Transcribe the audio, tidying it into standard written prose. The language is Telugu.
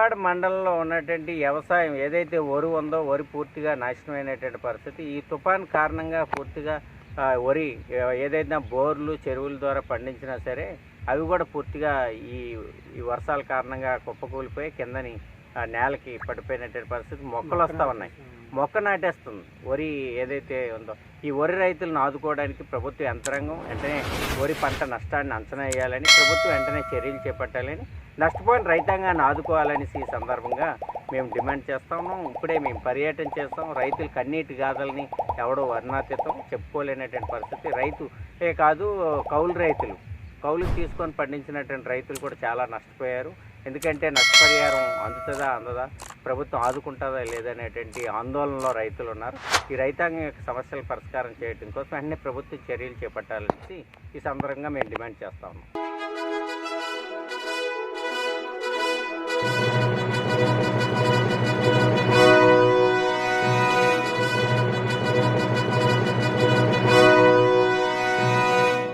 దువ్వాడ మండలంలో ఉన్నటువంటి వ్యవసాయం ఏదైతే వరి ఉందో వరి పూర్తిగా నాశనమైనటువంటి పరిస్థితి. ఈ తుఫాన్ కారణంగా పూర్తిగా వరి ఏదైనా బోర్లు చెరువుల ద్వారా పండించినా సరే అవి కూడా పూర్తిగా ఈ ఈ వర్షాల కారణంగా కుప్పకూలిపోయి కిందని నేలకి పడిపోయినటువంటి పరిస్థితి. మొక్కలు వస్తూ ఉన్నాయి, మొక్క నాటేస్తుంది వరి ఏదైతే ఉందో. ఈ వరి రైతులను ఆదుకోవడానికి ప్రభుత్వ యంత్రాంగం వెంటనే వరి పంట నష్టాన్ని అంచనా వేయాలని, ప్రభుత్వం వెంటనే చర్యలు చేపట్టాలని, నష్టపోయిన రైతాంగాన్ని ఆదుకోవాలనేసి ఈ సందర్భంగా మేము డిమాండ్ చేస్తాము. ఇప్పుడే మేము పర్యటన చేస్తాం. రైతులు కన్నీటి గాథల్ని ఎవడో వర్ణాతీతం చెప్పుకోలేనటువంటి పరిస్థితి. రైతులే కాదు, కౌలుకు తీసుకొని పండించినటువంటి రైతులు కూడా చాలా నష్టపోయారు. ఎందుకంటే నష్టపరిహారం అందుతుందా అందదా, ప్రభుత్వం ఆదుకుంటుందా లేదనేటువంటి ఆందోళనలో రైతులు ఉన్నారు. ఈ రైతాంగం యొక్క సమస్యల పరిష్కారం చేయడం కోసం వెంటనే ప్రభుత్వం చర్యలు చేపట్టాలని ఈ సందర్భంగా మేము డిమాండ్ చేస్తా ఉన్నాం.